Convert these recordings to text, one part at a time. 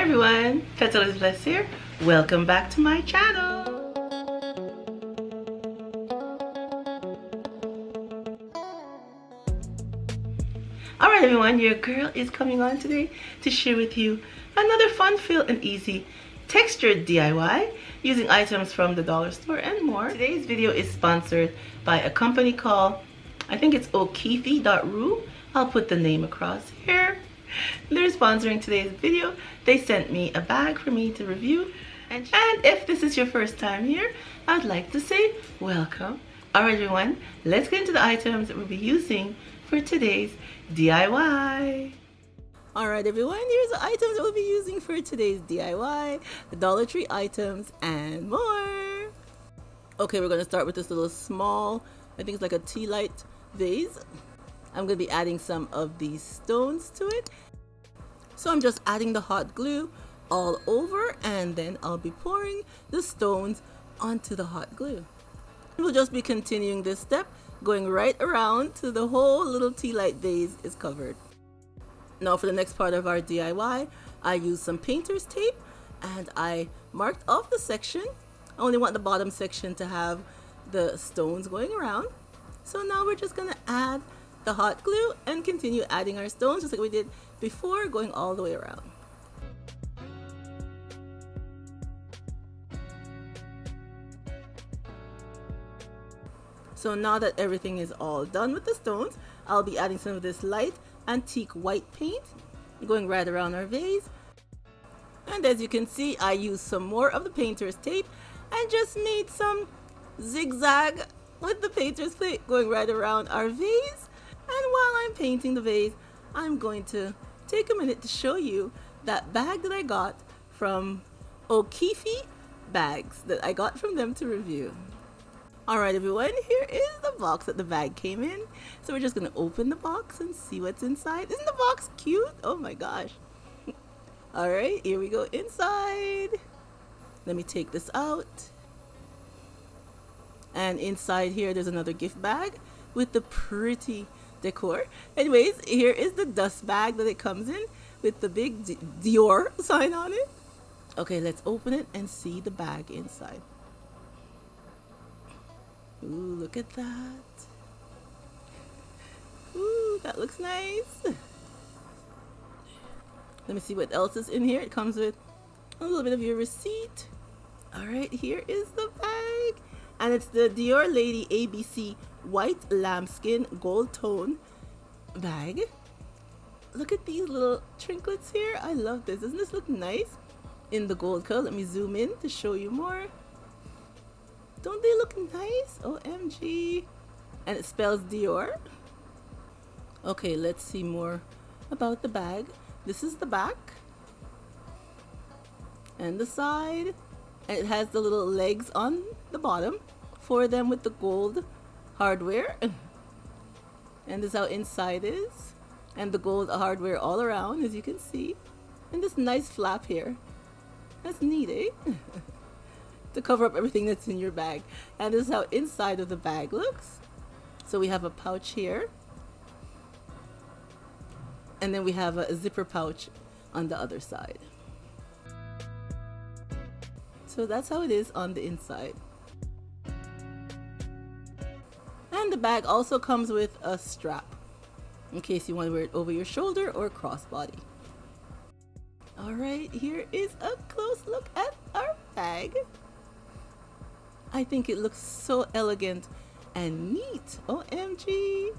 everyone, Petalisbless here. Welcome back to my channel. Alright everyone, your girl is coming on today to share with you another fun, feel and easy textured DIY using items from the dollar store and more. Today's video is sponsored by a company called, I think it's OKIFY.ru. I'll put the name across here. They're sponsoring today's video. They sent me a bag for me to review. And if this is your first time here, I'd like to say welcome. Alright everyone, let's get into the items that we'll be using for today's DIY. Alright everyone, here's the items that we'll be using for today's DIY. The Dollar Tree items and more. Okay, we're going to start with this little small, I think it's like a tea light vase. I'm going to be adding some of these stones to it. So I'm just adding the hot glue all over, and then I'll be pouring the stones onto the hot glue. We'll just be continuing this step, going right around till the whole little tea light vase is covered. Now for the next part of our DIY, I used some painter's tape and I marked off the section. I only want the bottom section to have the stones going around. So now we're just going to add the hot glue and continue adding our stones just like we did before, going all the way around. So now that everything is all done with the stones, I'll be adding some of this light antique white paint, going right around our vase. And as you can see, I used some more of the painter's tape and just made some zigzag with the painter's tape going right around our vase. And while I'm painting the vase, I'm going to take a minute to show you that bag that I got from OKIFY Bags that I got from them to review. Alright everyone, here is the box that the bag came in. So we're just going to open the box and see what's inside. Isn't the box cute? Oh my gosh. Alright, here we go inside. Let me take this out. And inside here there's another gift bag with the pretty decor. Anyways, here is the dust bag that it comes in with the big DIOR sign on it. Okay, let's open it and see the bag inside. Ooh, look at that. Ooh, that looks nice. Let me see what else is in here. It comes with a little bit of your receipt. Alright, here is the bag. And it's the DIOR Lady ABC White Lambskin Gold Tone bag. Look at these little trinkets here. I love this. Doesn't this look nice in the gold color? Let me zoom in to show you more. Don't they look nice? OMG. And it spells DIOR. Okay, let's see more about the bag. This is the back and the side. And it has the little legs on the bottom for them with the gold hardware. And this is how inside is. And the gold hardware all around, as you can see. And this nice flap here. That's neat, eh? To cover up everything that's in your bag. And this is how inside of the bag looks. So we have a pouch here. And then we have a zipper pouch on the other side. So that's how it is on the inside. And the bag also comes with a strap in case you want to wear it over your shoulder or crossbody. Alright, here is a close look at our bag. I think it looks so elegant and neat. OMG.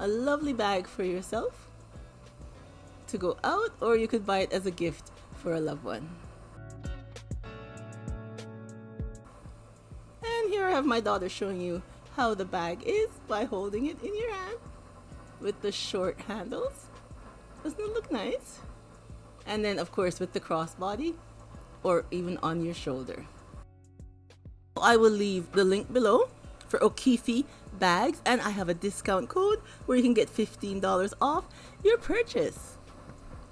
A lovely bag for yourself to go out, or you could buy it as a gift for a loved one. And here I have my daughter showing you how the bag is by holding it in your hand with the short handles. Doesn't it look nice? And then of course with the crossbody or even on your shoulder. I will leave the link below for OKIFY Bags, and I have a discount code where you can get $15 off your purchase.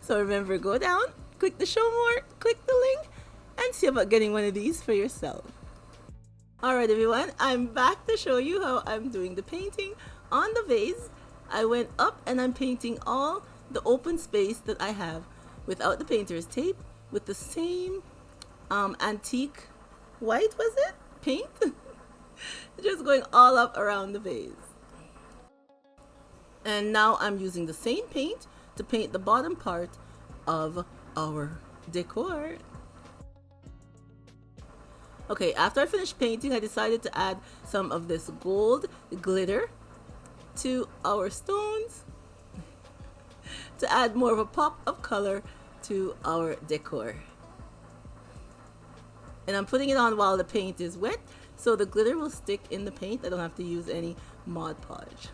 So remember, go down, click the show more, click the link, and see about getting one of these for yourself. Alright everyone, I'm back to show you how I'm doing the painting on the vase. I went up and I'm painting all the open space that I have without the painter's tape with the same antique white, was it? Paint? Just going all up around the vase. And now I'm using the same paint to paint the bottom part of our decor. Okay, after I finished painting, I decided to add some of this gold glitter to our stones to add more of a pop of color to our decor. And I'm putting it on while the paint is wet so the glitter will stick in the paint. I don't have to use any Mod Podge.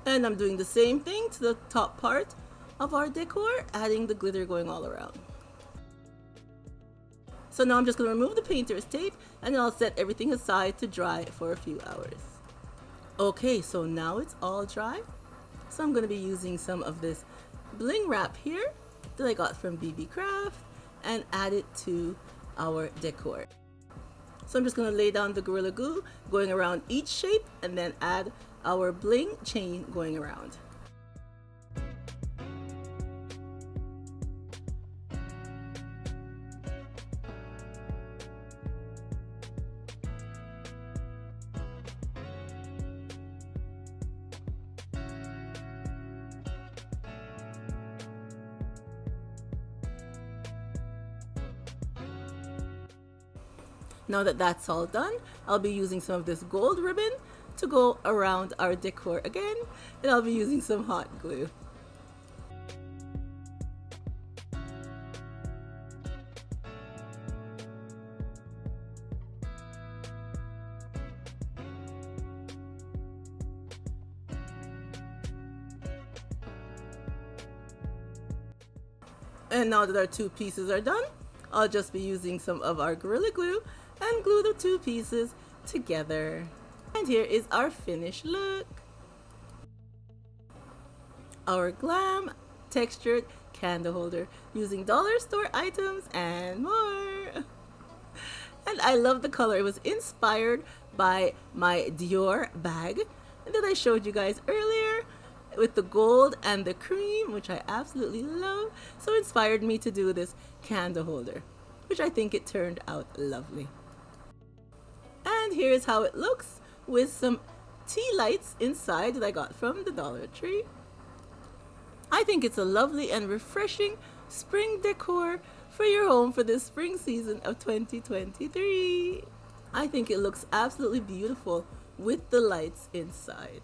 And I'm doing the same thing to the top part of our decor, adding the glitter going all around. So now I'm just going to remove the painter's tape and then I'll set everything aside to dry for a few hours. Okay, so now it's all dry. So I'm going to be using some of this Bling Wrap here that I got from BB Craft and add it to our decor. So I'm just going to lay down the Gorilla Glue going around each shape and then add our bling chain going around. Now that that's all done, I'll be using some of this gold ribbon to go around our decor again, and I'll be using some hot glue. And now that our two pieces are done, I'll just be using some of our Gorilla Glue and glue the two pieces together. And here is our finished look. Our Glam textured candle holder using dollar store items and more. And I love the color. It was inspired by my DIOR bag that I showed you guys earlier with the gold and the cream, which I absolutely love. So it inspired me to do this candle holder, which I think it turned out lovely. And here's how it looks with some tea lights inside that I got from the Dollar Tree. I think it's a lovely and refreshing spring decor for your home for this spring season of 2023. I think it looks absolutely beautiful with the lights inside.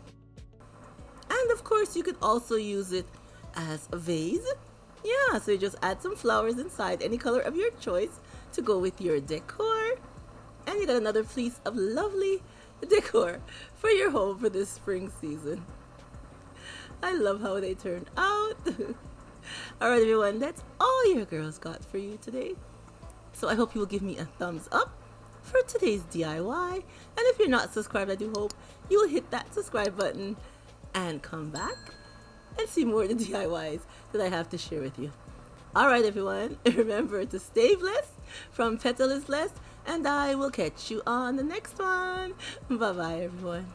And of course, you could also use it as a vase. Yeah, so you just add some flowers inside, any color of your choice, to go with your decor. And you got another piece of lovely decor for your home for this spring season. I love how they turned out. Alright everyone, that's all your girls got for you today. So I hope you will give me a thumbs up for today's DIY. And if you're not subscribed, I do hope you will hit that subscribe button and come back and see more of the DIYs that I have to share with you. Alright everyone, remember to stay blessed from Petalisbless, and I will catch you on the next one. Bye bye everyone.